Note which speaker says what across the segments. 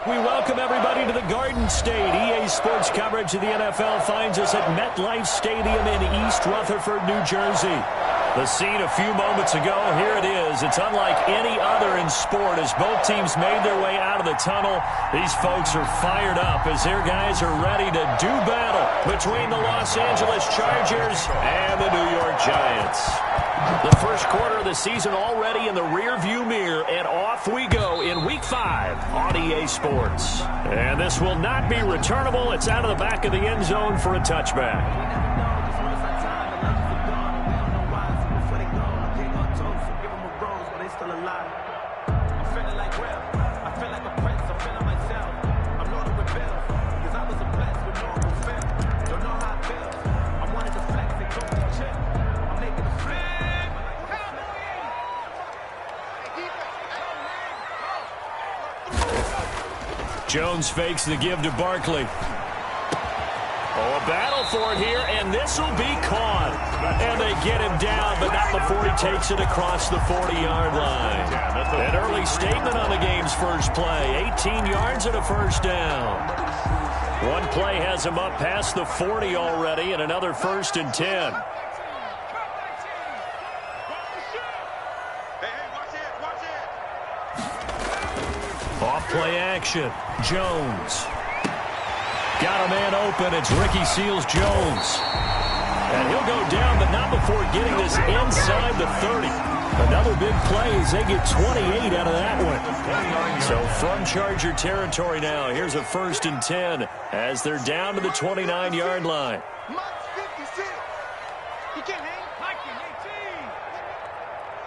Speaker 1: We welcome everybody to the Garden State. EA Sports coverage of the NFL finds us at MetLife Stadium in East Rutherford, New Jersey. The scene a few moments ago, here it is. It's unlike any other in sport as both teams made their way out of the tunnel. These folks are fired up as their guys are ready to do battle between the Los Angeles Chargers and the New York Giants. The first quarter of the season already in the rearview mirror, and off we go in Week 5 on EA Sports. And this will not be returnable. It's out of the back of the end zone for a touchback. Jones fakes the give to Barkley. Oh, a battle for it here, and this will be caught. And they get him down, but not before he takes it across the 40-yard line. An early statement on the game's first play. 18 yards and a first down. One play has him up past the 40 already, and another 1st and 10. Off-play action. Jones. Got a man open. It's Ricky Seals-Jones. And he'll go down, but not before getting this inside the 30. Another big play as they get 28 out of that one. So from Charger territory now, here's a 1st and 10 as they're down to the 29-yard line.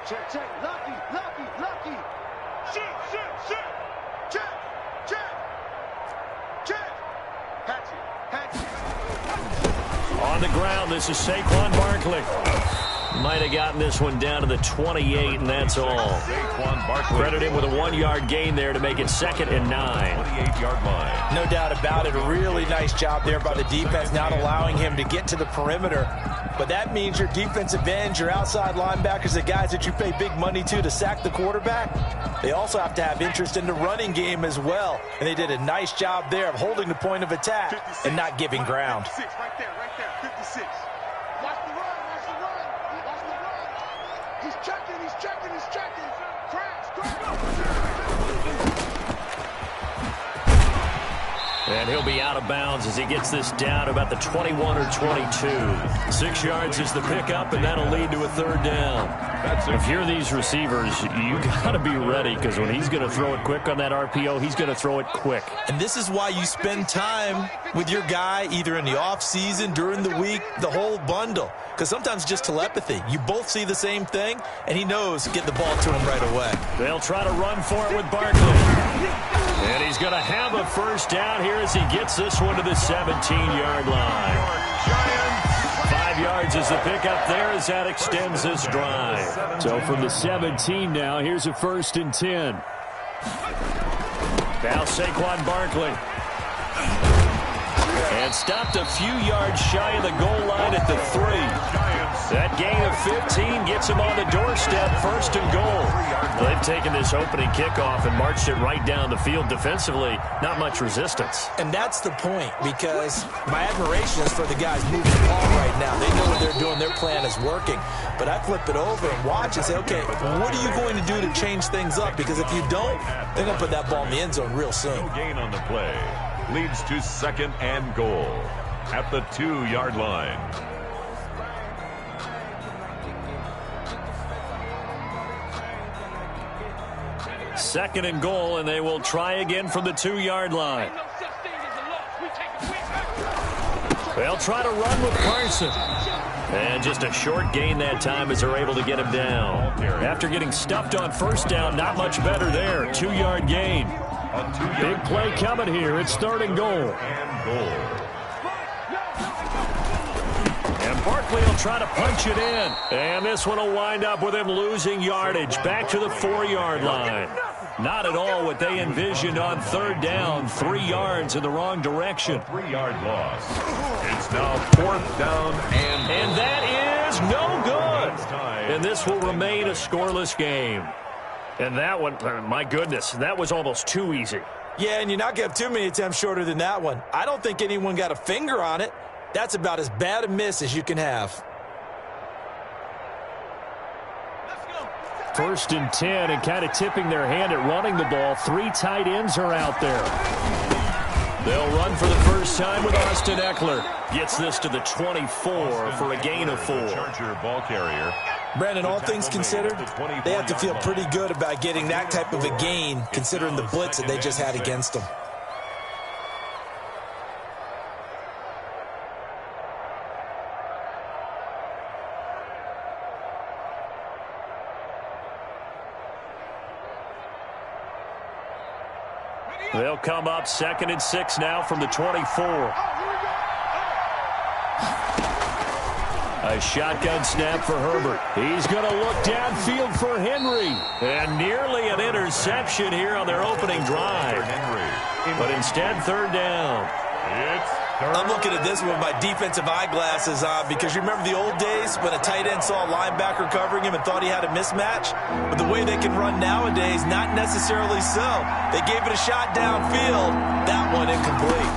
Speaker 2: Check. Lucky. Shoot. Check. Hatchet.
Speaker 1: On the ground, this is Saquon Barkley. Might have gotten this one down to the 28, and that's all. Credit him with a 1-yard gain there to make it 2nd and 9.
Speaker 3: 28-yard line.
Speaker 4: No doubt about it. A really nice job there by the defense, not allowing him to get to the perimeter. But that means your defensive ends, your outside linebackers, the guys that you pay big money to sack the quarterback, they also have to have interest in the running game as well. And they did a nice job there of holding the point of attack 56, and not giving ground.
Speaker 2: 56, right there, 56. Watch the run. He's checking.
Speaker 1: And he'll be out of bounds as he gets this down about the 21 or 22. 6 yards is the pickup, and that'll lead to a 3rd down. If you're these receivers, you got to be ready because when he's going to throw it quick on that RPO, he's going to throw it quick.
Speaker 4: And this is why you spend time with your guy either in the offseason, during the week, the whole bundle. Because sometimes just telepathy. You both see the same thing, and he knows get the ball to him right away.
Speaker 1: They'll try to run for it with Barkley. And he's going to have a 1st down here as he gets this one to the 17-yard line. 5 yards is the pickup there as that extends this drive. So from the 17 now, here's a 1st and 10. Now Saquon Barkley. And stopped a few yards shy of the goal line at the 3. That gain of 15 gets him on the doorstep, 1st and goal. They've taken this opening kickoff and marched it right down the field defensively. Not much resistance.
Speaker 4: And that's the point, because my admiration is for the guys moving the ball right now. They know what they're doing. Their plan is working. But I flip it over and watch and say, okay, what are you going to do to change things up? Because if you don't, they're going to put that ball in the end zone real soon.
Speaker 3: No gain on the play. Leads to 2nd and goal at the 2-yard line.
Speaker 1: Second and goal, and they will try again from the 2-yard line. They'll try to run with Carson. And just a short gain that time as they're able to get him down. After getting stuffed on 1st down, not much better there. 2-yard gain. Big play coming here. It's 3rd and goal. And Barkley will try to punch it in. And this one will wind up with him losing yardage. Back to the 4-yard line. Not at all what they envisioned on 3rd down. 3 yards in the wrong direction.
Speaker 3: 3-yard loss. It's now 4th down
Speaker 1: and that is no good. And this will remain a scoreless game. And that one, my goodness, that was almost too easy.
Speaker 4: Yeah, and you're not going to have too many attempts shorter than that one. I don't think anyone got a finger on it. That's about as bad a miss as you can have.
Speaker 1: 1st and 10, and kind of tipping their hand at running the ball. 3 tight ends are out there. They'll run for the first time with Austin Eckler. Gets this to the 24 for a gain of 4.
Speaker 3: Charger ball carrier.
Speaker 4: Brandon, all things considered, they have to feel pretty good about getting that type of a gain, considering the blitz that they just had against them.
Speaker 1: They'll come up 2nd and 6 now from the 24. A shotgun snap for Herbert. He's going to look downfield for Henry. And nearly an interception here on their opening drive. But instead, 3rd down.
Speaker 4: I'm looking at this one with my defensive eyeglasses on because you remember the old days when a tight end saw a linebacker covering him and thought he had a mismatch? But the way they can run nowadays, not necessarily so. They gave it a shot downfield. That one incomplete.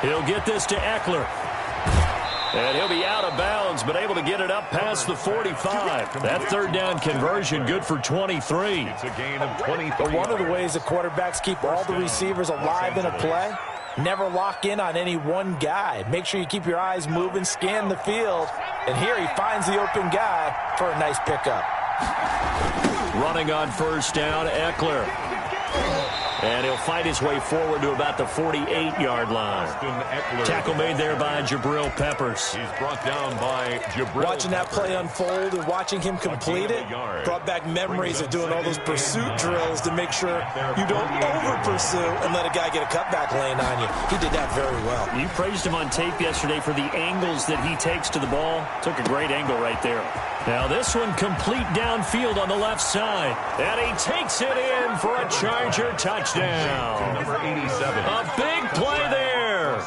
Speaker 1: He'll get this to Eckler. And he'll be out of bounds, but able to get it up past the 45. That 3rd down conversion good for 23.
Speaker 3: It's a gain of 23.
Speaker 4: One of the ways the quarterbacks keep all the receivers alive in a play, never lock in on any one guy. Make sure you keep your eyes moving, scan the field. And here he finds the open guy for a nice pickup.
Speaker 1: Running on 1st down, Eckler. And he'll fight his way forward to about the 48-yard line. Tackle made there by Jabril Peppers.
Speaker 3: He's brought down by Jabril.
Speaker 4: Watching that play unfold and watching him complete it brought back memories of doing all those pursuit drills to make sure you don't over-pursue and let a guy get a cutback lane on you. He did that very well.
Speaker 1: You praised him on tape yesterday for the angles that he takes to the ball. Took a great angle right there. Now this one complete downfield on the left side. And he takes it in for a Charger touchdown.
Speaker 3: Number 87.
Speaker 1: A big play there.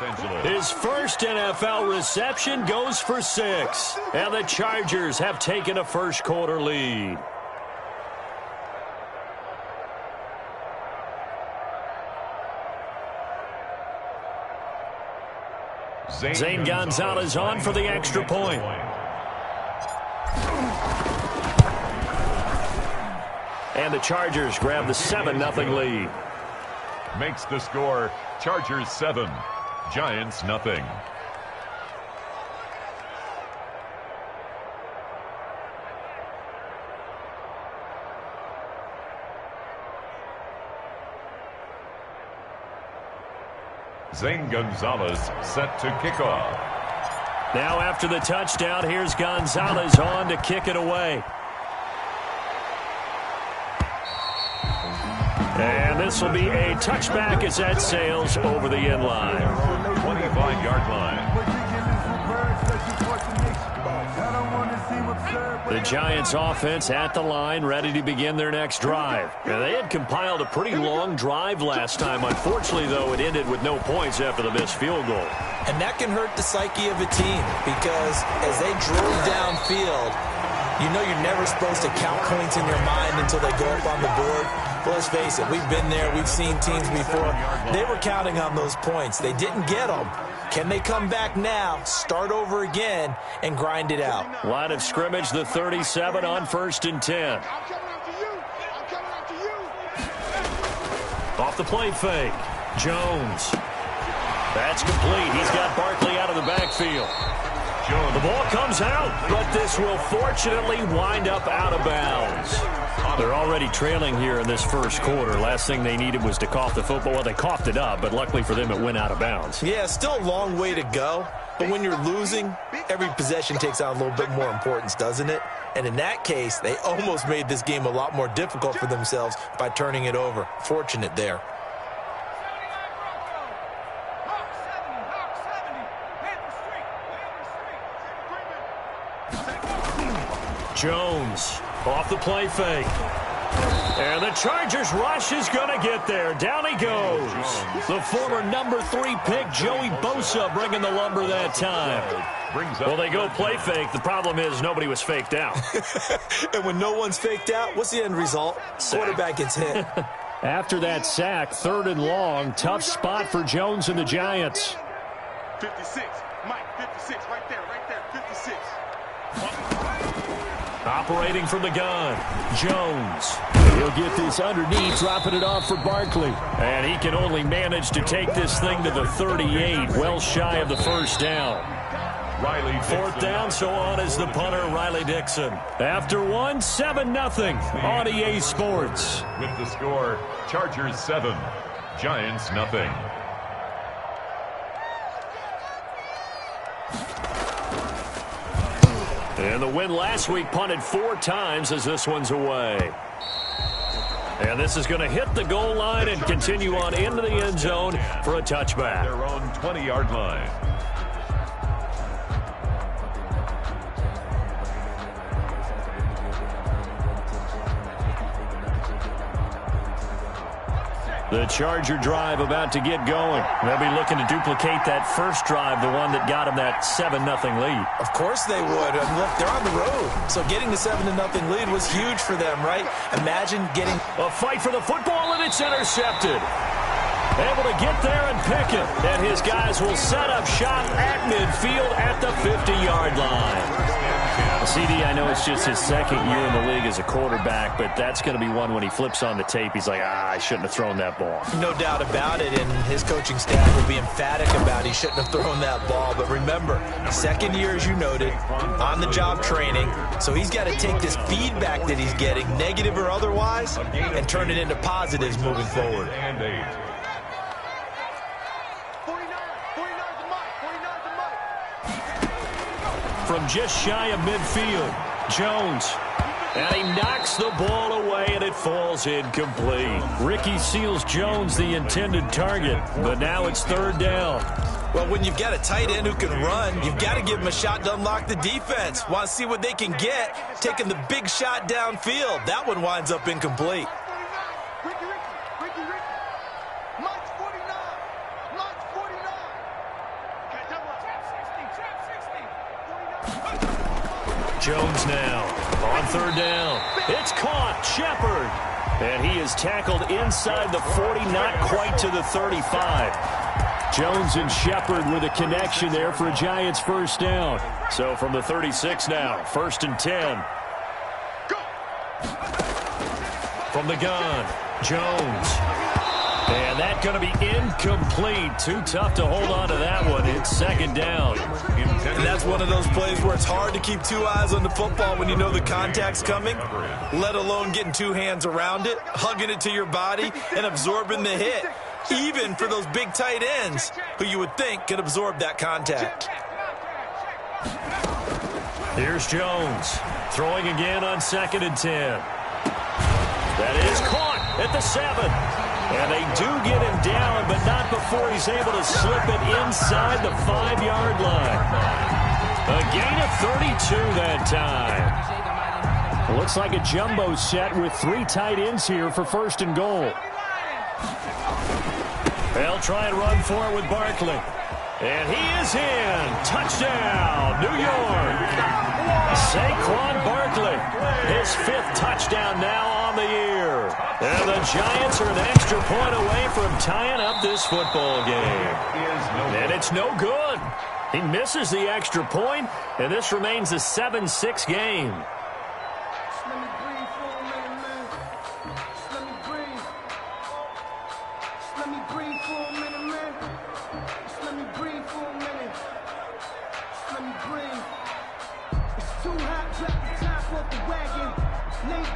Speaker 1: His first NFL reception goes for 6. And the Chargers have taken a first quarter lead. Zane Gonzalez on for the extra point. And the Chargers grab the 7-0 lead.
Speaker 3: Makes the score Chargers 7, Giants nothing. Zane Gonzalez set to kick off.
Speaker 1: Now after the touchdown, here's Gonzalez on to kick it away. And this will be a touchback as that sails over the end line.
Speaker 3: 25-yard line.
Speaker 1: The Giants offense at the line, ready to begin their next drive. Now, they had compiled a pretty long drive last time. Unfortunately, though, it ended with no points after the missed field goal.
Speaker 4: And that can hurt the psyche of a team because as they drove downfield, you know you're never supposed to count points in your mind until they go up on the board. But let's face it, we've been there. We've seen teams before. They were counting on those points. They didn't get them. Can they come back now, start over again, and grind it out?
Speaker 1: Line of scrimmage, the 37 on 1st and 10. Off the play fake. Jones. That's complete. He's got Barkley out of the backfield. The ball comes out, but this will fortunately wind up out of bounds. They're already trailing here in this first quarter. Last thing they needed was to cough the football. Well, they coughed it up, but luckily for them, it went out of bounds.
Speaker 4: Yeah, still a long way to go. But when you're losing, every possession takes on a little bit more importance, doesn't it? And in that case, they almost made this game a lot more difficult for themselves by turning it over. Fortunate there.
Speaker 1: Jones off the play fake. And the Chargers rush is going to get there. Down he goes. The former number 3 pick, Joey Bosa, bringing the lumber that time. Well, they go play fake. The problem is nobody was faked out.
Speaker 4: And when no one's faked out, what's the end result? Quarterback gets hit.
Speaker 1: After that sack, 3rd and long, tough spot for Jones and the Giants.
Speaker 2: 56. Mike, 56. Right there, 56.
Speaker 1: Operating from the gun, Jones. He'll get this underneath, dropping it off for Barkley. And he can only manage to take this thing to the 38, well shy of the first down.
Speaker 3: Riley
Speaker 1: 4th down, so on is the punter, Riley Dixon. After 1, 7-0 on EA Sports.
Speaker 3: With the score, Chargers 7, Giants nothing.
Speaker 1: And the win last week punted 4 times as this one's away. And this is going to hit the goal line and continue on into the end zone for a touchback.
Speaker 3: Their own 20-yard line.
Speaker 1: The Charger drive about to get going. They'll be looking to duplicate that first drive, the one that got them that 7-0 lead.
Speaker 4: Of course they would. And look, they're on the road. So getting the 7-0 lead was huge for them, right? Imagine getting
Speaker 1: a fight for the football, and it's intercepted. Able to get there and pick it. And his guys will set up shop at midfield at the 50-yard line. CD, I know it's just his 2nd year in the league as a quarterback, but that's going to be one when he flips on the tape. He's like, I shouldn't have thrown that ball.
Speaker 4: No doubt about it, and his coaching staff will be emphatic about he shouldn't have thrown that ball. But remember, 2nd year, as you noted, on-the-job training, so he's got to take this feedback that he's getting, negative or otherwise, and turn it into positives moving forward.
Speaker 3: And 8.
Speaker 2: 49 to Mike.
Speaker 1: From just shy of midfield, Jones. And he knocks the ball away, and it falls incomplete. Ricky Seals-Jones, the intended target, but now it's 3rd down.
Speaker 4: Well, when you've got a tight end who can run, you've got to give him a shot to unlock the defense. Want to see what they can get, taking the big shot downfield. That one winds up incomplete.
Speaker 2: Ricky. Mike's 49. Mike's 49.
Speaker 1: Jones now on 3rd down. It's caught. Shepard. And he is tackled inside the 40, not quite to the 35. Jones and Shepard with a connection there for a Giants 1st down. So from the 36 now, 1st and 10. From the gun, Jones. And that's going to be incomplete. Too tough to hold on to that one. It's 2nd down.
Speaker 4: And that's one of those plays where it's hard to keep 2 eyes on the football when you know the contact's coming, let alone getting 2 hands around it, hugging it to your body, and absorbing the hit, even for those big tight ends who you would think could absorb that contact.
Speaker 1: Here's Jones throwing again on 2nd and 10. That is caught at the 7. And they do get him down, but not before he's able to slip it inside the 5-yard line. A gain of 32 that time. Looks like a jumbo set with 3 tight ends here for 1st and goal. They'll try and run for it with Barkley. And he is in. Touchdown, New York. Saquon Barkley, his 5th touchdown now on the year. And the Giants are an extra point away from tying up this football game. And it's no good. He misses the extra point, and this remains a 7-6 game.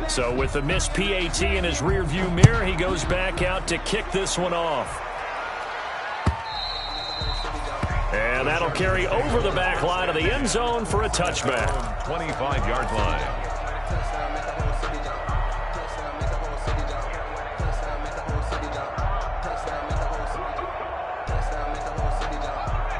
Speaker 1: So with the missed PAT in his rearview mirror, he goes back out to kick this one off. And that'll carry over the back line of the end zone for a touchback.
Speaker 3: 25-yard line.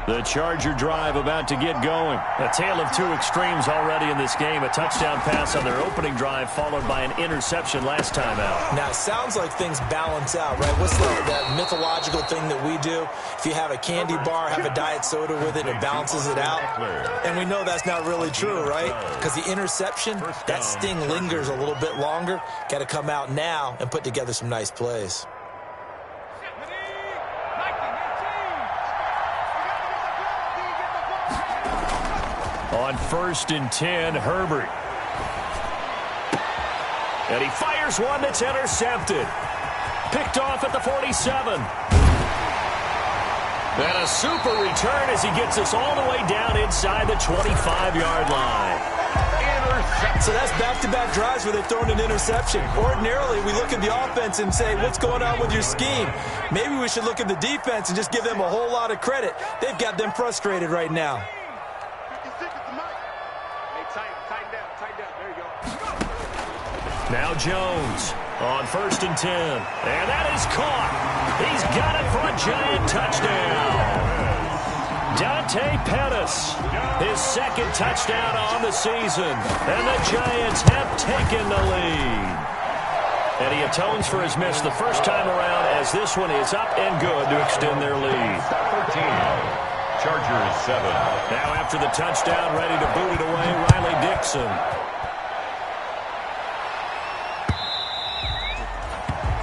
Speaker 1: The Charger drive about to get going. A tale of two extremes already in this game. A touchdown pass on their opening drive followed by an interception last time out.
Speaker 4: Now, it sounds like things balance out, right? What's that mythological thing that we do? If you have a candy bar, have a diet soda with it, it balances it out. And we know that's not really true, right? Because the interception, that sting lingers a little bit longer. Got to come out now and put together some nice plays.
Speaker 1: On 1st and 10, Herbert. And he fires one that's intercepted. Picked off at the 47. And a super return as he gets us all the way down inside the 25-yard line.
Speaker 4: So that's back-to-back drives where they've thrown an interception. Ordinarily, we look at the offense and say, what's going on with your scheme? Maybe we should look at the defense and just give them a whole lot of credit. They've got them frustrated right now.
Speaker 1: Now Jones on 1st and 10. And that is caught. He's got it for a giant touchdown. Dante Pettis, his second touchdown on the season. And the Giants have taken the lead. And he atones for his miss the first time around as this one is up and good to extend their lead.
Speaker 3: 13. Chargers 7.
Speaker 1: Now after the touchdown, ready to boot it away, Riley Dixon.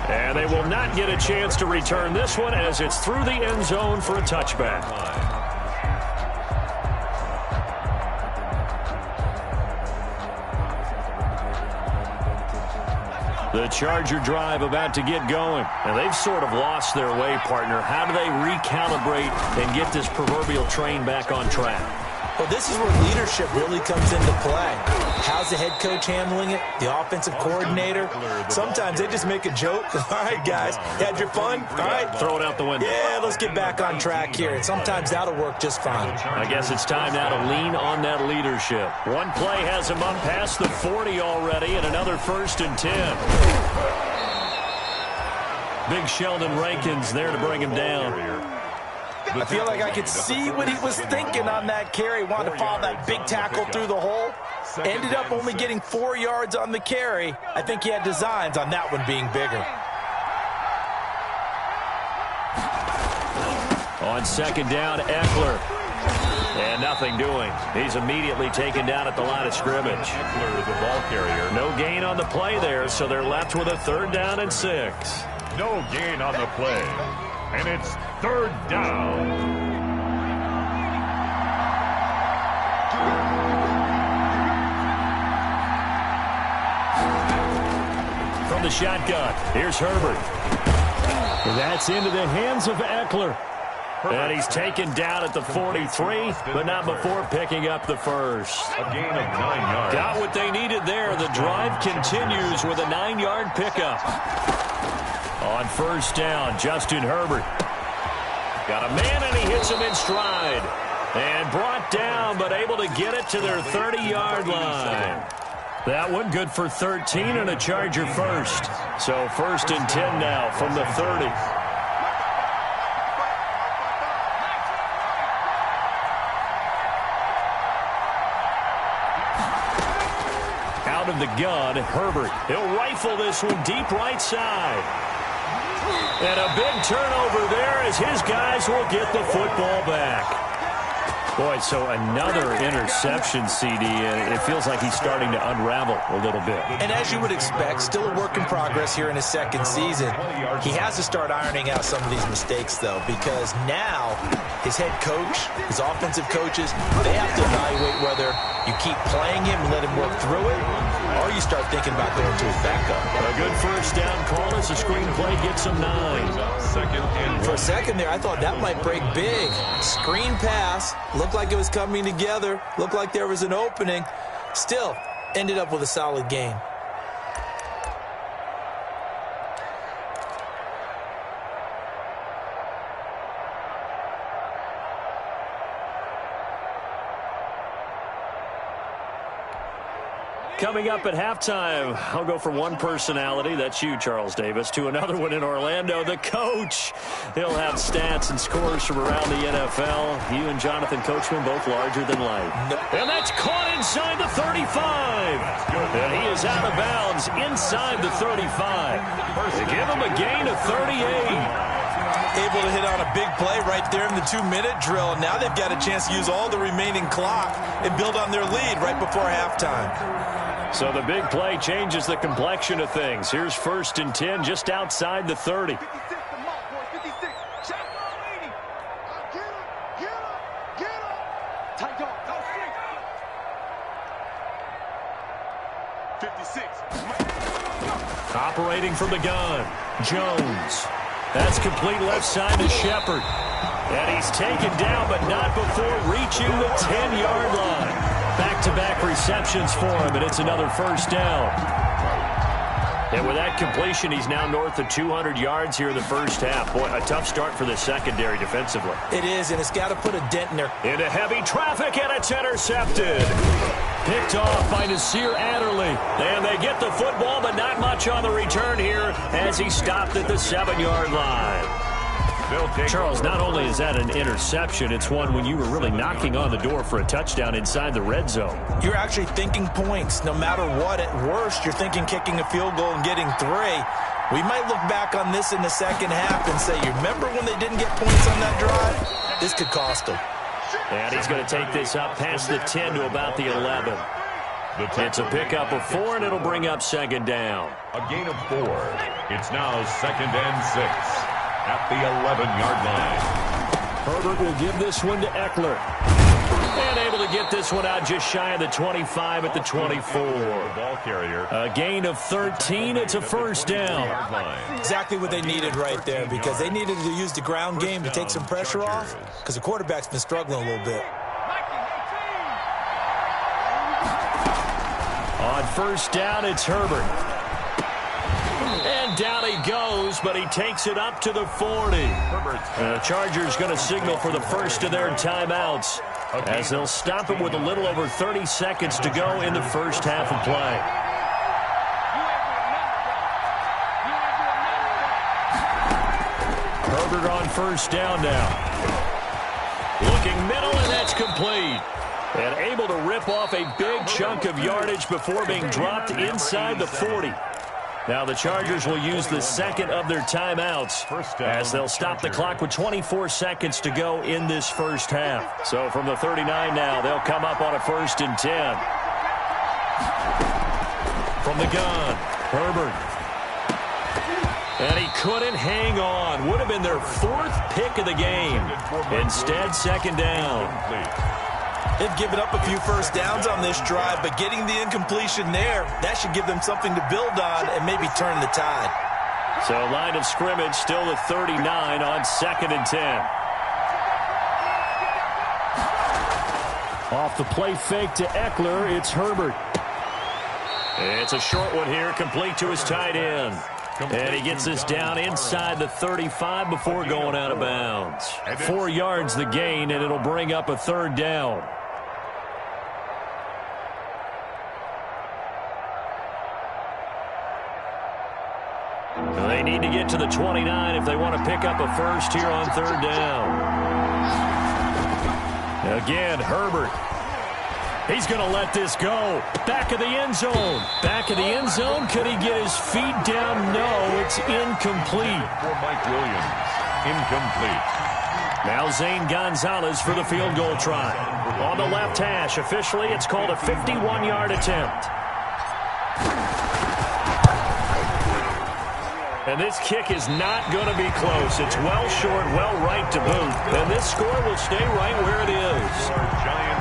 Speaker 1: And they will not get a chance to return this one as it's through the end zone for a touchback. The Charger drive about to get going. And they've sort of lost their way, partner. How do they recalibrate and get this proverbial train back on track?
Speaker 4: Well, this is where leadership really comes into play. How's the head coach handling it? The offensive coordinator? Sometimes they just make a joke. All right, guys, you had your fun? All right.
Speaker 1: Throw it out the window.
Speaker 4: Yeah, let's get back on track here. And sometimes that'll work just fine.
Speaker 1: I guess it's time now to lean on that leadership. One play has him up past the 40 already, and another 1st and 10. Big Sheldon Rankins there to bring him down.
Speaker 4: I feel like I could see what he was thinking on that carry. Wanted to follow that big tackle through the hole. Ended up only getting 4 yards on the carry. I think he had designs on that one being bigger.
Speaker 1: On 2nd down, Eckler. And nothing doing. He's immediately taken down at the line of scrimmage.
Speaker 3: Eckler, the ball carrier.
Speaker 1: No gain on the play there, so they're left with a 3rd down and 6.
Speaker 3: No gain on the play. And it's 3rd down.
Speaker 1: From the shotgun, here's Herbert. That's into the hands of Eckler. And he's taken down at the 43, but not before picking up the first.
Speaker 3: A gain of 9 yards.
Speaker 1: Got what they needed there. The drive continues with a 9-yard pickup. On 1st down, Justin Herbert. Got a man, and he hits him in stride. And brought down, but able to get it to their 30-yard line. That one good for 13 and a Charger first. So 1st and 10 now from the 30. Out of the gun, Herbert. He'll rifle this one deep right side. And a big turnover there as his guys will get the football back. Boy, so another interception, CD, and it feels like he's starting to unravel a little bit.
Speaker 4: And as you would expect, still a work in progress here in his 2nd season. He has to start ironing out some of these mistakes, though, because now his head coach, his offensive coaches, they have to evaluate whether you keep playing him and let him work through it, or you start thinking about going to his backup.
Speaker 1: A good 1st down call as the screenplay gets him 9.
Speaker 4: For a second there, I thought that might break big. Screen pass. Looked like it was coming together. Looked like there was an opening. Still, ended up with a solid gain.
Speaker 1: Coming up at halftime, I'll go from one personality, that's you, Charles Davis, to another one in Orlando, the coach. He'll have stats and scores from around the NFL. You and Jonathan Coachman both larger than life. And that's caught inside the 35. And he is out of bounds inside the 35. They give him a gain of 38.
Speaker 4: Able to hit on a big play right there in the 2-minute drill. And now they've got a chance to use all the remaining clock and build on their lead right before halftime.
Speaker 1: So the big play changes the complexion of things. Here's 1st and 10 just outside the 30.
Speaker 2: 56 to Mark, boys. 56. Shot ball 80. Get up. Tight dog. Go 56.
Speaker 1: Operating from the gun, Jones. That's complete left side to Shepard. And he's taken down, but not before reaching the 10-yard line. Back-to-back receptions for him, and it's another first down. And with that completion, he's now north of 200 yards here in the first half. Boy, a tough start for the secondary defensively.
Speaker 4: It is, and it's got to put a dent in there.
Speaker 1: Into heavy traffic, and it's intercepted. Picked off by Nasir Adderley. And they get the football, but not much on the return here as he stopped at the 7-yard line. Charles, not only is that an interception, it's one when you were really knocking on the door for a touchdown inside the red zone.
Speaker 4: You're actually thinking points. No matter what, at worst, you're thinking kicking a field goal and getting 3. We might look back on this in the second half and say, you remember when they didn't get points on that drive? This could cost them.
Speaker 1: And he's going to take this up past the 10 to about the 11. It's a pickup of 4, and it'll bring up 2nd down.
Speaker 3: A gain of 4. It's now 2nd and 6 at the 11-yard line.
Speaker 1: Herbert will give this one to Eckler. And able to get this one out just shy of the 25 at the 24.
Speaker 3: Ball carrier.
Speaker 1: A gain of 13. It's a first down.
Speaker 4: Exactly what they needed right there, because they needed to use the ground game to take some pressure off, because the quarterback's been struggling a little bit.
Speaker 1: On first down, it's Herbert. And down he goes, but he takes it up to the 40. The Chargers going to signal for the first of their timeouts as they'll stop him with a little over 30 seconds to go in the first half of play. Herbert on first down now. Looking middle, and that's complete. And able to rip off a big chunk of yardage before being dropped inside the 40. Now the Chargers will use the second of their timeouts as they'll stop the clock with 24 seconds to go in this first half. So from the 39 now, they'll come up on a 1st and 10. From the gun, Herbert. And he couldn't hang on. Would have been their 4th pick of the game. Instead, 2nd down.
Speaker 4: They've given up a few first downs on this drive, but getting the incompletion there, that should give them something to build on and maybe turn the tide.
Speaker 1: So line of scrimmage still at 39 on 2nd and 10. Off the play fake to Eckler, it's Herbert. It's a short one here, complete to his tight end. And he gets this down inside the 35 before going out of bounds. 4 yards the gain, and it'll bring up a 3rd down. They need to get to the 29 if they want to pick up a first here on 3rd down. Again, Herbert. He's going to let this go. Back of the end zone. Back of the end zone. Could he get his feet down? No, it's incomplete.
Speaker 3: For Mike Williams. Incomplete.
Speaker 1: Now Zane Gonzalez for the field goal try. On the left hash, officially, it's called a 51-yard attempt. And this kick is not going to be close. It's well short, well right to boot. And this score will stay right where it is.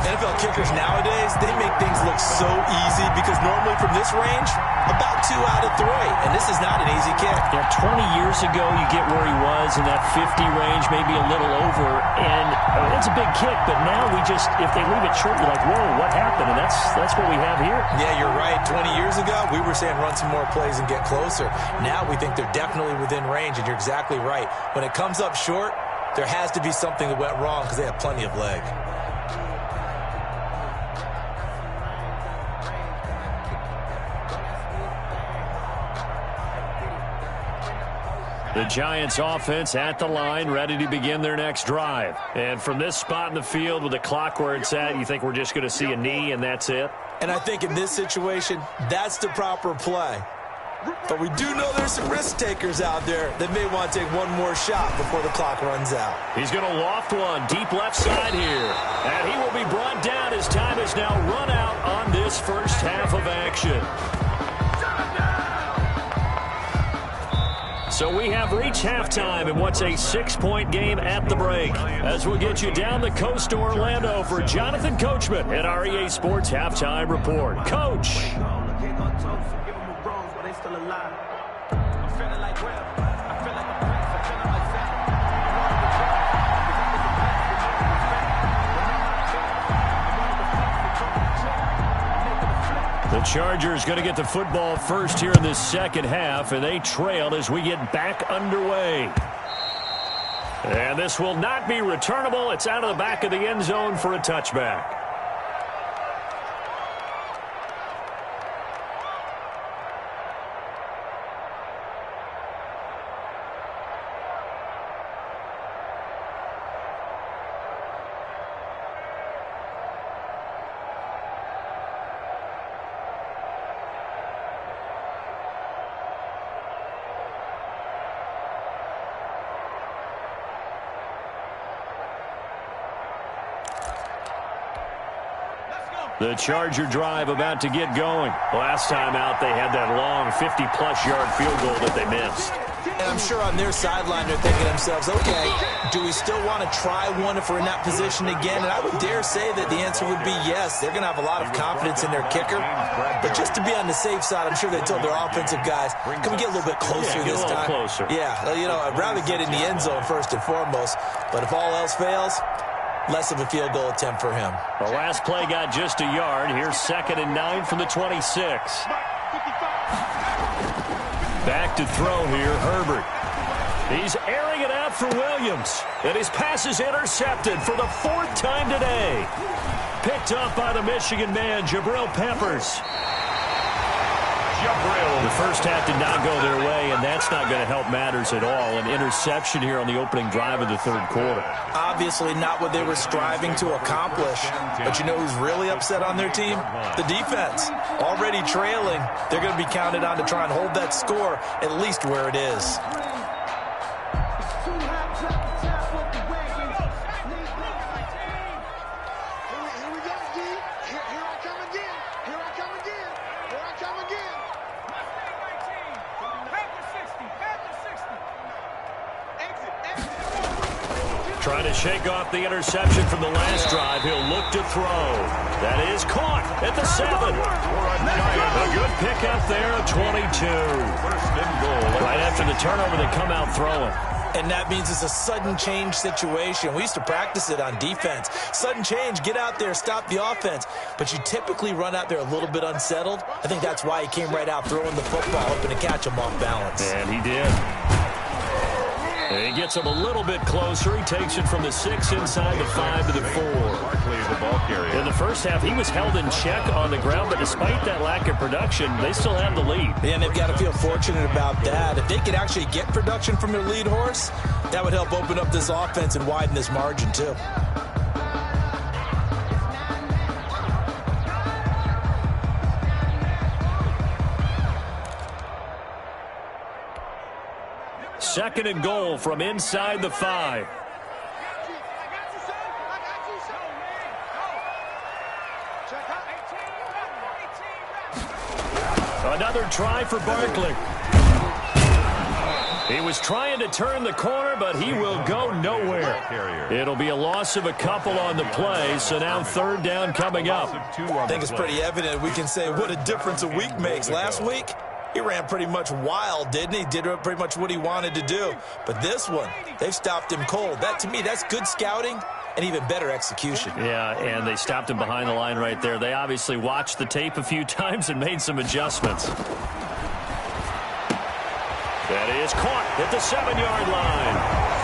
Speaker 4: NFL kickers nowadays, they make things look so easy because normally from this range, about 2 out of 3. And this is not an easy kick.
Speaker 1: Yeah, 20 years ago, you get where he was in that 50 range, maybe a little over. And it's a big kick, but now we just, if they leave it short, you're like, whoa, what happened? And that's what we have here.
Speaker 4: Yeah, you're right. 20 years ago, we were saying run some more plays and get closer. Now we think they're definitely within range, and you're exactly right. When it comes up short, there has to be something that went wrong because they have plenty of leg.
Speaker 1: The Giants offense at the line, ready to begin their next drive. And from this spot in the field with the clock where it's at, you think we're just going to see a knee and that's it?
Speaker 4: And I think in this situation, that's the proper play. But we do know there's some risk takers out there that may want to take one more shot before the clock runs out.
Speaker 1: He's going to loft one deep left side here. And he will be brought down as time is now run out on this first half of action. So we have reached halftime in what's a 6-point game at the break. As we'll get you down the coast to Orlando for Jonathan Coachman at our EA Sports Halftime Report. Coach. The Chargers going to get the football first here in this second half, and they trail as we get back underway. And this will not be returnable. It's out of the back of the end zone for a touchback. The Charger drive about to get going. Last time out, they had that long 50-plus yard field goal that they missed.
Speaker 4: And I'm sure on their sideline they're thinking to themselves, okay, do we still want to try one if we're in that position again? And I would dare say that the answer would be yes. They're going to have a lot of confidence in their kicker. But just to be on the safe side, I'm sure they told their offensive guys, can we get a little bit closer this time?
Speaker 1: Closer.
Speaker 4: Yeah, you know, I'd rather get in the end zone first and foremost. But if all else fails, less of a field goal attempt for him.
Speaker 1: The last play got just a yard. Here's 2nd and 9 from the 26. Back to throw here, Herbert. He's airing it out for Williams. And his pass is intercepted for the 4th time today. Picked up by the Michigan man, Jabril Peppers. The first half did not go their way, and that's not going to help matters at all. An interception here on the opening drive of the third quarter.
Speaker 4: Obviously not what they were striving to accomplish. But you know who's really upset on their team? The defense. Already trailing. They're going to be counted on to try and hold that score at least where it is.
Speaker 1: Trying to shake off the interception from the last drive. He'll look to throw. That is caught at the 7. A good pickup there at 22. Right after the turnover, they come out throwing.
Speaker 4: And that means it's a sudden change situation. We used to practice it on defense. Sudden change, get out there, stop the offense. But you typically run out there a little bit unsettled. I think that's why he came right out throwing the football, hoping to catch him off balance.
Speaker 1: And he did. And he gets him a little bit closer. He takes it from the 6 inside the 5 to the 4. In the first half, he was held in check on the ground, but despite that lack of production, they still have the lead.
Speaker 4: And they've got to feel fortunate about that. If they could actually get production from their lead horse, that would help open up this offense and widen this margin too.
Speaker 1: Second and goal from inside the 5. Another try for Barkley. He was trying to turn the corner, but he will go nowhere. It'll be a loss of a couple on the play, so now 3rd down coming up.
Speaker 4: I think it's pretty evident. We can say what a difference a week makes. Last week, he ran pretty much wild, didn't he? Did pretty much what he wanted to do. But this one, they've stopped him cold. That, to me, that's good scouting and even better execution.
Speaker 1: Yeah, and they stopped him behind the line right there. They obviously watched the tape a few times and made some adjustments. That is caught at the 7-yard line.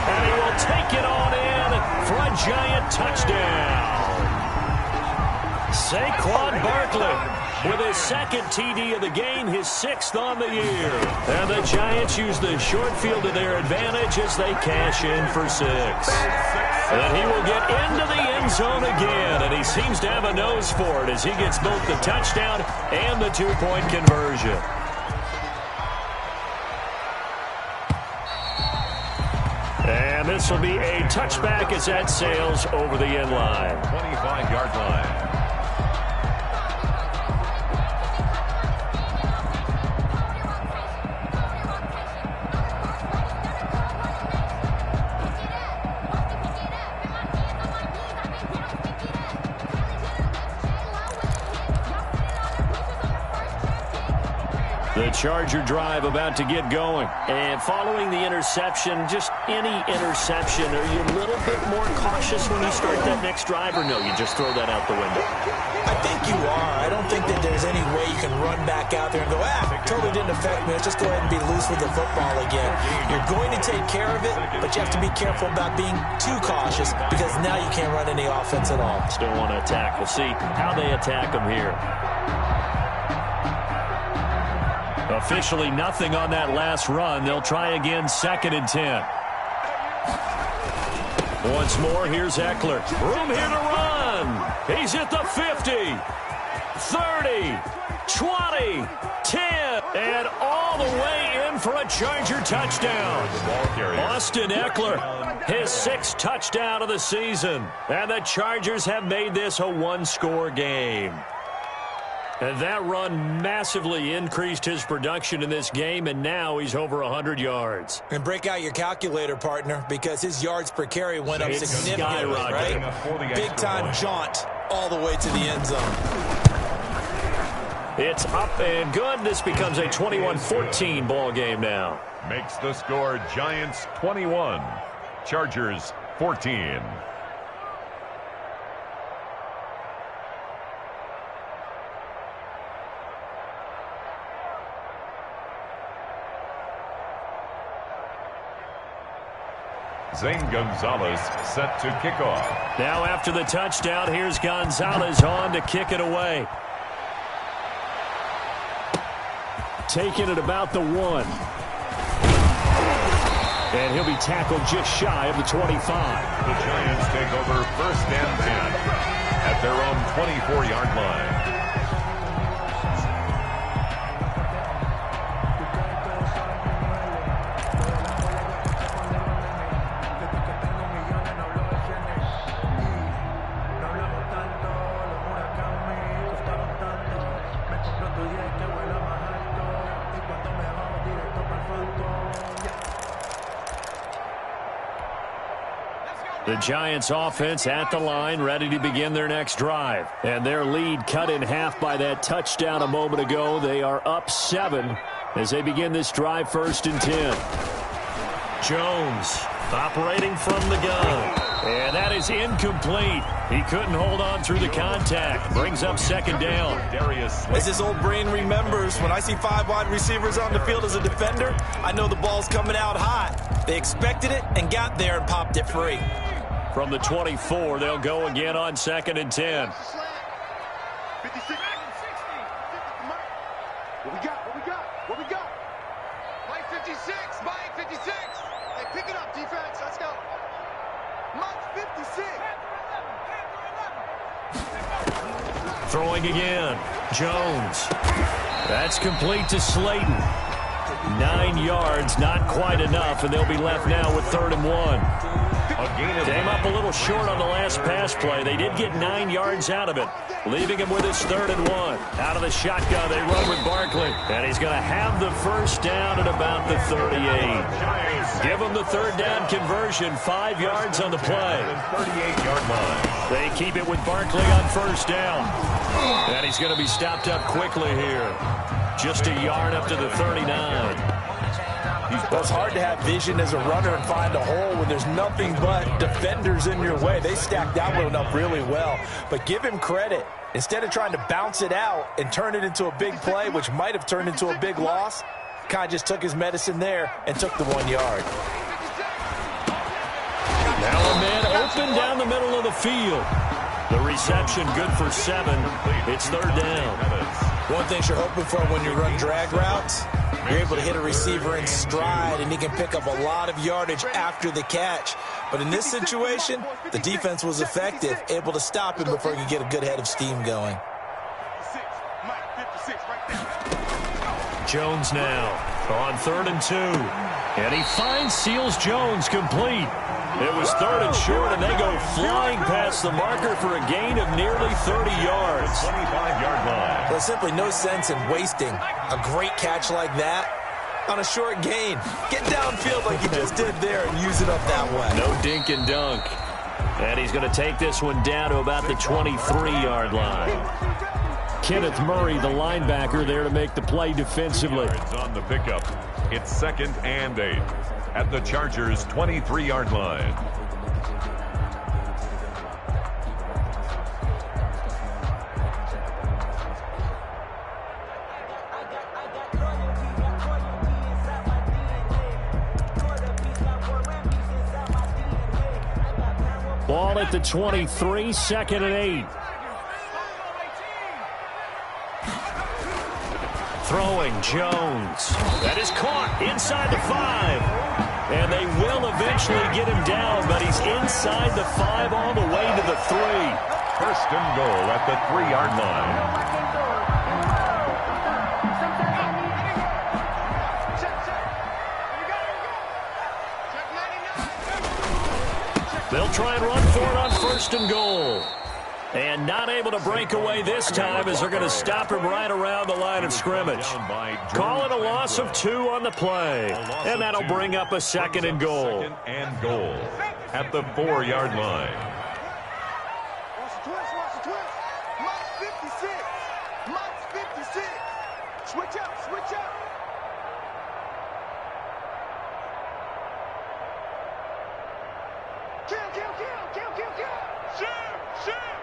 Speaker 1: And he will take it on in for a giant touchdown. Saquon Barkley. with his second TD of the game, his 6th on the year. And the Giants use the short field to their advantage as they cash in for 6. And he will get into the end zone again, and he seems to have a nose for it as he gets both the touchdown and the 2-point conversion. And this will be a touchback as that sails over the end line.
Speaker 3: 25-yard line.
Speaker 1: The Charger drive about to get going. And following the interception, just any interception, are you a little bit more cautious when you start that next drive, or no, you just throw that out the window?
Speaker 4: I think you are. I don't think that there's any way you can run back out there and go, totally didn't affect me. Let's just go ahead and be loose with the football again. You're going to take care of it, but you have to be careful about being too cautious because now you can't run any offense at all.
Speaker 1: Still want to attack. We'll see how they attack them here. Officially nothing on that last run. They'll try again, 2nd and 10. Once more, here's Eckler. Room here to run. He's at the 50, 30, 20, 10, and all the way in for a Charger touchdown. Austin Eckler, his 6th touchdown of the season. And the Chargers have made this a 1-score game. And that run massively increased his production in this game, and now he's over 100 yards.
Speaker 4: And break out your calculator, partner, because his yards per carry went up significantly, right? Big-time jaunt all the way to the end zone.
Speaker 1: It's up and good. This becomes a 21-14 ball game now.
Speaker 3: Makes the score Giants 21, Chargers 14. Zane Gonzalez set to kick off.
Speaker 1: Now after the touchdown, here's Gonzalez on to kick it away. Taking it about the 1. And he'll be tackled just shy of the 25.
Speaker 3: The Giants take over 1st and 10 at their own 24-yard line.
Speaker 1: The Giants offense at the line, ready to begin their next drive. And their lead cut in half by that touchdown a moment ago. They are up 7 as they begin this drive, 1st and 10. Jones operating from the gun. And that is incomplete. He couldn't hold on through the contact. Brings up 2nd down.
Speaker 4: As his old brain remembers, when I see 5 wide receivers on the field as a defender, I know the ball's coming out hot. They expected it and got there and popped it free.
Speaker 1: From the 24, they'll go again on 2nd and 10.
Speaker 2: 56. What we got? Mike 56. Hey, pick it up, defense. Let's go. Mike 56.
Speaker 1: Throwing again. Jones. That's complete to Slayton. 9 yards, not quite enough, and they'll be left now with 3rd and 1. Came up a little short on the last pass play. They did get 9 yards out of it, leaving him with his 3rd and 1. Out of the shotgun, they run with Barkley, and he's going to have the 1st down at about the 38. Give him the 3rd down conversion, 5 yards on the play.
Speaker 3: 38-yard line.
Speaker 1: They keep it with Barkley on 1st down, and he's going to be stopped up quickly here. Just a yard up to the 39.
Speaker 4: It's hard to have vision as a runner and find a hole when there's nothing but defenders in your way. They stacked that one up really well. But give him credit. Instead of trying to bounce it out and turn it into a big play, which might have turned into a big loss, kind of just took his medicine there and took the 1 yard.
Speaker 1: Now a man open down the middle of the field. The reception good for 7. It's 3rd down.
Speaker 4: One thing you're hoping for when you run drag routes, you're able to hit a receiver in stride, and he can pick up a lot of yardage after the catch. But in this situation, the defense was effective, able to stop him before he could get a good head of steam going.
Speaker 1: Jones now on 3rd and 2. And he finds Seals Jones complete. It was 3rd and short, and they go flying past the marker for a gain of nearly 30 yards.
Speaker 3: 25-yard line.
Speaker 4: There's simply no sense in wasting a great catch like that on a short gain. Get downfield like he just did there and use it up that way.
Speaker 1: No dink and dunk. And he's going to take this one down to about the 23-yard line. Kenneth Murray, the linebacker, there to make the play defensively.
Speaker 3: It's on the pickup. It's 2nd and 8 at the Chargers' 23-yard line.
Speaker 1: Ball at the 23, 2nd and 8. Throwing Jones. That is caught inside the 5. And they will eventually get him down, but he's inside the 5 all the way to the 3.
Speaker 3: 1st and goal at the 3-yard line.
Speaker 1: They'll try and run for it on 1st and goal. And not able to break away this time as they're going to stop him right around the line of scrimmage. Call it a loss of 2 on the play. And that'll bring up a 2nd and goal.
Speaker 3: 2nd and goal at the 4-yard line.
Speaker 2: Watch the twist. Mike's 56. Mike's 56. Switch up, switch up. Kill, kill, kill, kill, kill, kill. Shoot, shoot.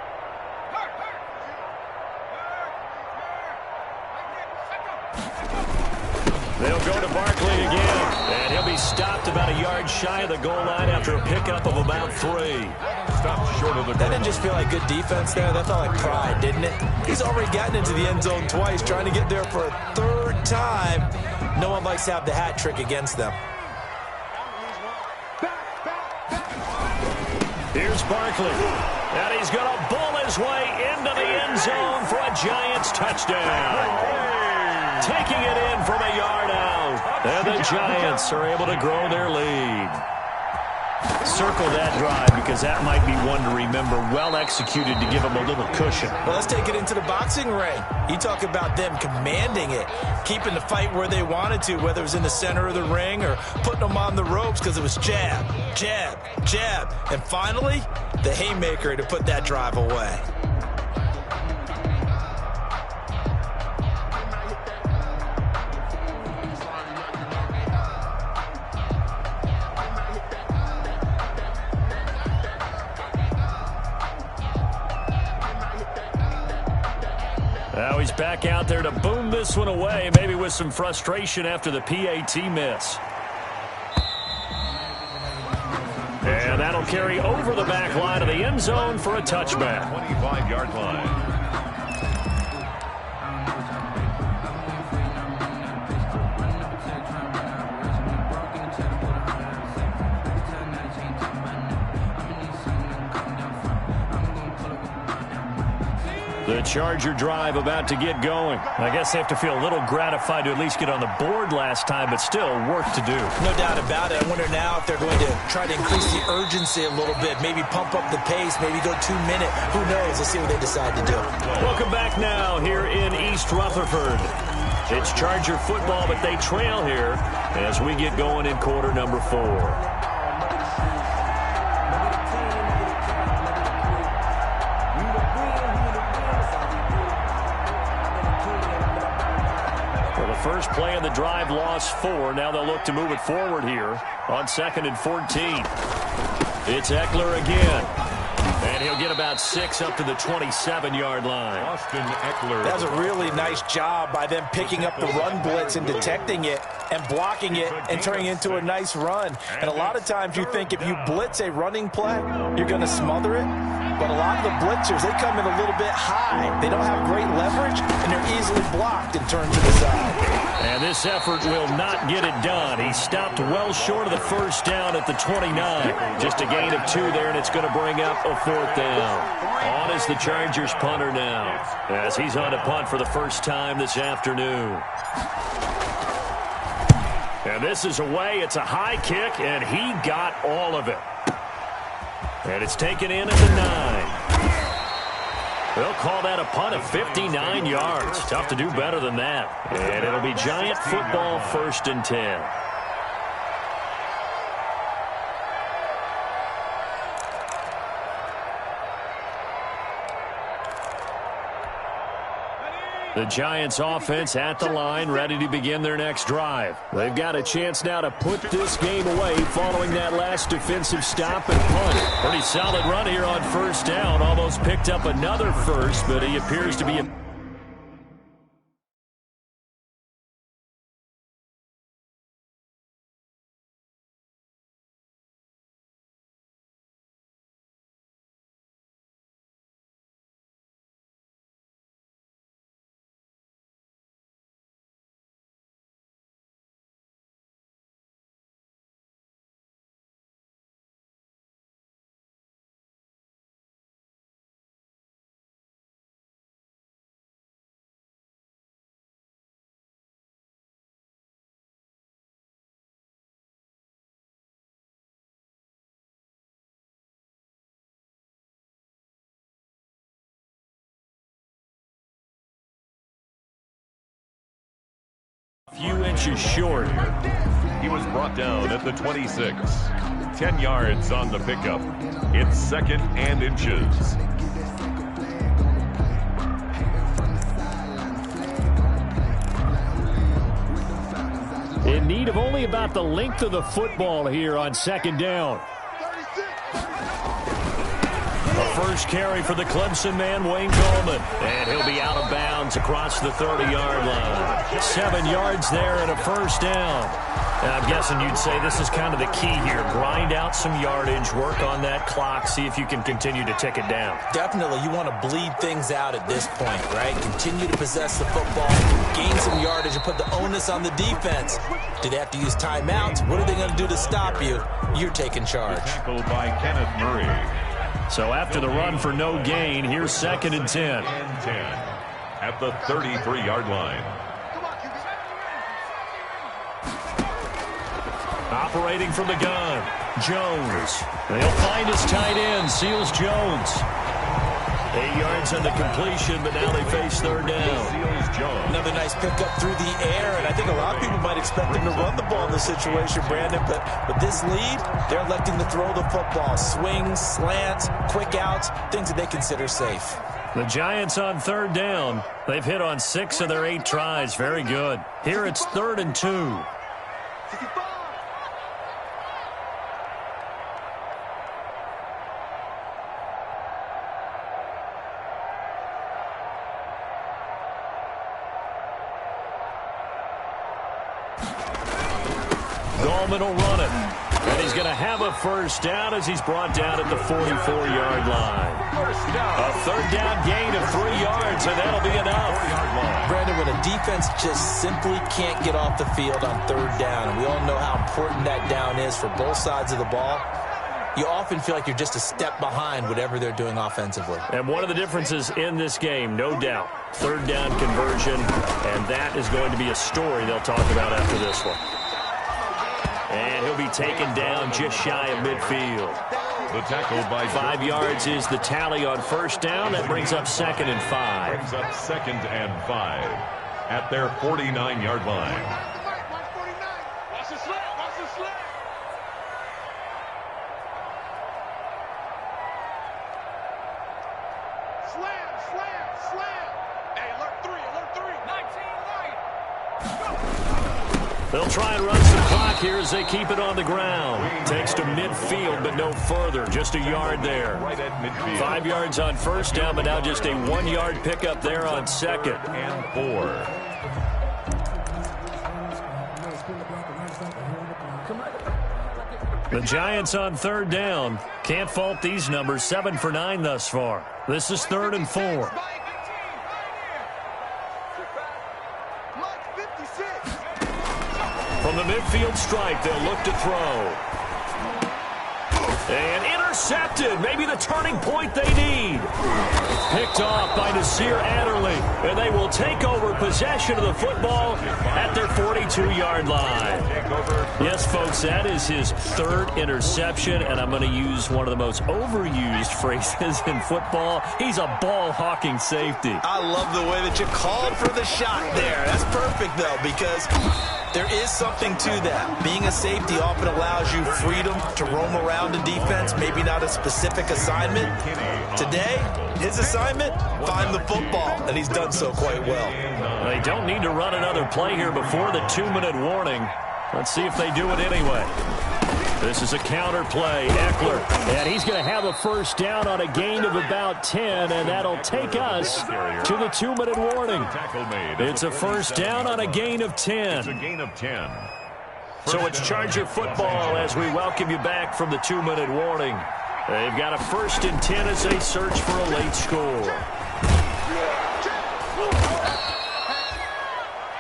Speaker 1: They'll go to Barkley again, and he'll be stopped about a yard shy of the goal line after a pickup of about 3.
Speaker 3: Stopped short of the goal.
Speaker 4: That didn't just feel like good defense there. That felt like pride, didn't it? He's already gotten into the end zone twice, trying to get there for a 3rd time. No one likes to have the hat trick against them.
Speaker 1: Here's Barkley, and he's going to bull his way into the end zone for a Giants touchdown. Taking it in from a yard out, and the Giants are able to grow their lead. Circle that drive because that might be one to remember. Well executed to give them a little cushion.
Speaker 4: Well, let's take it into the boxing ring. You talk about them commanding it, keeping the fight where they wanted to, whether it was in the center of the ring or putting them on the ropes because it was jab, jab, jab. And finally, the haymaker to put that drive away.
Speaker 1: Now he's back out there to boom this one away, maybe with some frustration after the PAT miss. And that'll carry over the back line of the end zone for a touchback.
Speaker 3: 25-yard line.
Speaker 1: The Charger drive about to get going. I guess they have to feel a little gratified to at least get on the board last time, but still work to do.
Speaker 4: No doubt about it. I wonder now if they're going to try to increase the urgency a little bit, maybe pump up the pace, maybe go 2-minute. Who knows? Let's see what they decide to do.
Speaker 1: Welcome back now here in East Rutherford. It's Charger football, but they trail here as we get going in quarter number 4. First play of the drive, lost 4. Now they'll look to move it forward here on 2nd and 14. It's Eckler again. And he'll get about 6 up to the 27-yard line.
Speaker 3: Austin Eckler.
Speaker 4: That was a really nice job by them picking up the run blitz and detecting it and blocking it and turning it into a nice run. And a lot of times you think if you blitz a running play, you're going to smother it. But a lot of the blitzers, they come in a little bit high. They don't have great leverage, and they're easily blocked and turned to the side.
Speaker 1: And this effort will not get it done. He stopped well short of the first down at the 29. Just a gain of 2 there, and it's going to bring up a 4th down. On is the Chargers punter now, as he's on to punt for the first time this afternoon. And this is away. It's a high kick, and he got all of it. And it's taken in at the 9. They'll call that a punt of 59 yards. Tough to do better than that. And it'll be Giant football, 1st and 10. The Giants offense at the line, ready to begin their next drive. They've got a chance now to put this game away following that last defensive stop and punt. Pretty solid run here on 1st down. Almost picked up another first, but he appears to be a few inches short.
Speaker 3: He was brought down at the 26. 10 yards on the pickup. It's 2nd and inches.
Speaker 1: In need of only about the length of the football here on 2nd down. A first carry for the Clemson man, Wayne Gallman. And he'll be out of bounds across the 30-yard line. 7 yards there and a first down. And I'm guessing you'd say this is kind of the key here. Grind out some yardage, work on that clock, see if you can continue to tick it down.
Speaker 4: Definitely, you want to bleed things out at this point, right? Continue to possess the football, gain some yardage, and put the onus on the defense. Do they have to use timeouts? What are they going to do to stop you? You're taking charge.
Speaker 3: Tackled by Kenneth Murray.
Speaker 1: So after the run for no gain, here's 2nd and 10.
Speaker 3: And 10 at the 33-yard line.
Speaker 1: Operating from the gun, Jones. They'll find his tight end, Seals Jones. 8 yards on the completion, but now they face 3rd down.
Speaker 3: Seals Jones.
Speaker 4: Another nice pickup through the air, and I think a lot of people might expect him to run the ball in this situation, Brandon, but with this lead, they're electing to throw the football. Swings, slants, quick outs, things that they consider safe.
Speaker 1: The Giants on 3rd down. They've hit on 6 of their 8 tries. Very good. Here it's 3rd and 2. Gallman will run it. And he's going to have a first down as he's brought down at the 44-yard line. A 3rd down gain of 3 yards, and that'll be enough.
Speaker 4: Brandon, when a defense just simply can't get off the field on 3rd down, and we all know how important that down is for both sides of the ball, you often feel like you're just a step behind whatever they're doing offensively.
Speaker 1: And one of the differences in this game, no doubt, 3rd down conversion, and that is going to be a story they'll talk about after this one. And he'll be taken down just shy of midfield.
Speaker 3: The tackle by
Speaker 1: 5 yards is the tally on 1st down. That brings up 2nd and 5.
Speaker 3: Brings up 2nd and 5 at their 49-yard line.
Speaker 2: Watch the slant, watch the slant. Slam, slam, slam. Hey, alert 3, 19 right.
Speaker 1: They'll try and run some clock here as they keep it on the ground. Takes to midfield, but no further. Just a yard there.
Speaker 3: Right at midfield.
Speaker 1: 5 yards on 1st down, but now just a 1-yard pickup there on 2nd.
Speaker 3: And 4.
Speaker 1: The Giants on third down. Can't fault these numbers. 7 for 9 thus far. This is 3rd and 4. From the midfield stripe, they'll look to throw. And intercepted. Maybe the turning point they need. Picked off by Nasir Adderley. And they will take over possession of the football at their 42-yard line. Yes, folks, that is his 3rd interception. And I'm going to use one of the most overused phrases in football. He's a ball-hawking safety.
Speaker 4: I love the way that you called for the shot there. That's perfect, though, because there is something to that. Being a safety often allows you freedom to roam around a defense, maybe not a specific assignment. Today, his assignment, find the football, and he's done so quite well.
Speaker 1: They don't need to run another play here before the 2-minute warning. Let's see if they do it anyway. This is a counter play. Eckler, and he's going to have a first down on a gain of about 10, and that'll take us to the 2-minute warning. It's a first down on a gain of 10.
Speaker 3: It's a gain of 10.
Speaker 1: So it's Charger football as we welcome you back from the 2-minute warning. They've got a 1st and 10 as they search for a late score.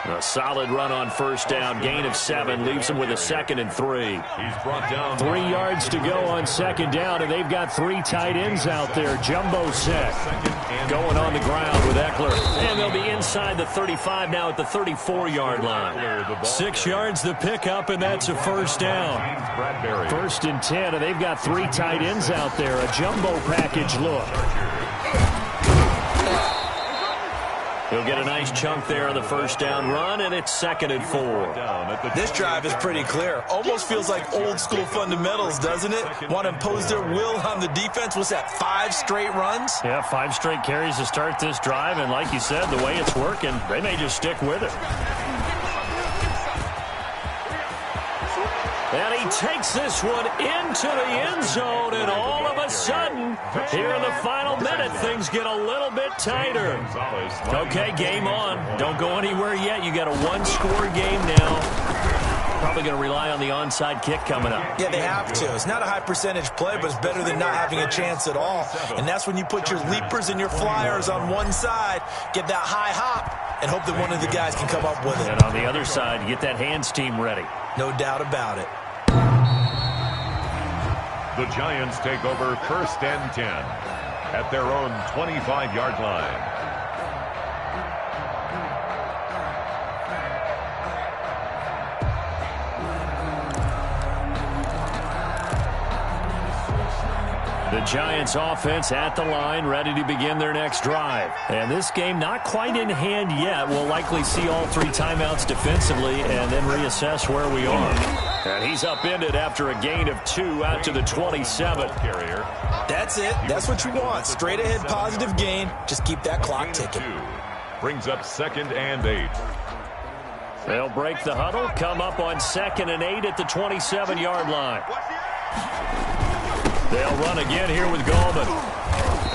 Speaker 1: A solid run on first down. Gain of 7 leaves them with a 2nd and 3.
Speaker 3: He's brought down
Speaker 1: 3 yards to go on 2nd down, and they've got 3 tight ends out there. Jumbo set. Going on the ground with Eckler. And they'll be inside the 35 now at the 34-yard line. 6 yards the pickup, and that's a first down. 1st and 10, and they've got 3 tight ends out there. A jumbo package look. He'll get a nice chunk there on the first down run, and it's 2nd and 4.
Speaker 4: This drive is pretty clear. Almost feels like old school fundamentals, doesn't it? Want to impose their will on the defense. What's that, 5 straight runs?
Speaker 1: Yeah, 5 straight carries to start this drive, and like you said, the way it's working, they may just stick with it. And he takes this one into the end zone, and all of a sudden, here in the final minute, things get a little bit tighter. Okay, game on. Don't go anywhere yet. You got a 1-score game now. Probably going to rely on the onside kick coming up.
Speaker 4: Yeah, they have to. It's not a high percentage play, but it's better than not having a chance at all. And that's when you put your leapers and your flyers on one side, get that high hop, and hope that one of the guys can come up with it.
Speaker 1: And on the other side, get that hands team ready.
Speaker 4: No doubt about it.
Speaker 3: The Giants take over 1st and 10 at their own 25-yard line.
Speaker 1: The Giants offense at the line, ready to begin their next drive. And this game not quite in hand yet. We'll likely see all 3 timeouts defensively and then reassess where we are. And he's upended after a gain of 2 out to the 27.
Speaker 4: That's it. That's what you want. Straight ahead positive gain. Just keep that clock ticking.
Speaker 3: Brings up 2nd and 8.
Speaker 1: They'll break the huddle, come up on 2nd and 8 at the 27-yard line. They'll run again here with Gallman.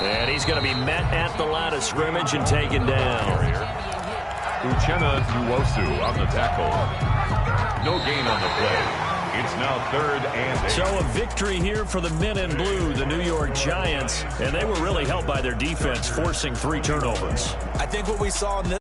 Speaker 1: And he's going to be met at the line of scrimmage and taken down.
Speaker 3: Uchenna Nwosu on the tackle. No gain on the play. It's now 3rd and 8.
Speaker 1: So a victory here for the men in blue, the New York Giants. And they were really helped by their defense, forcing 3 turnovers.
Speaker 4: I think what we saw in this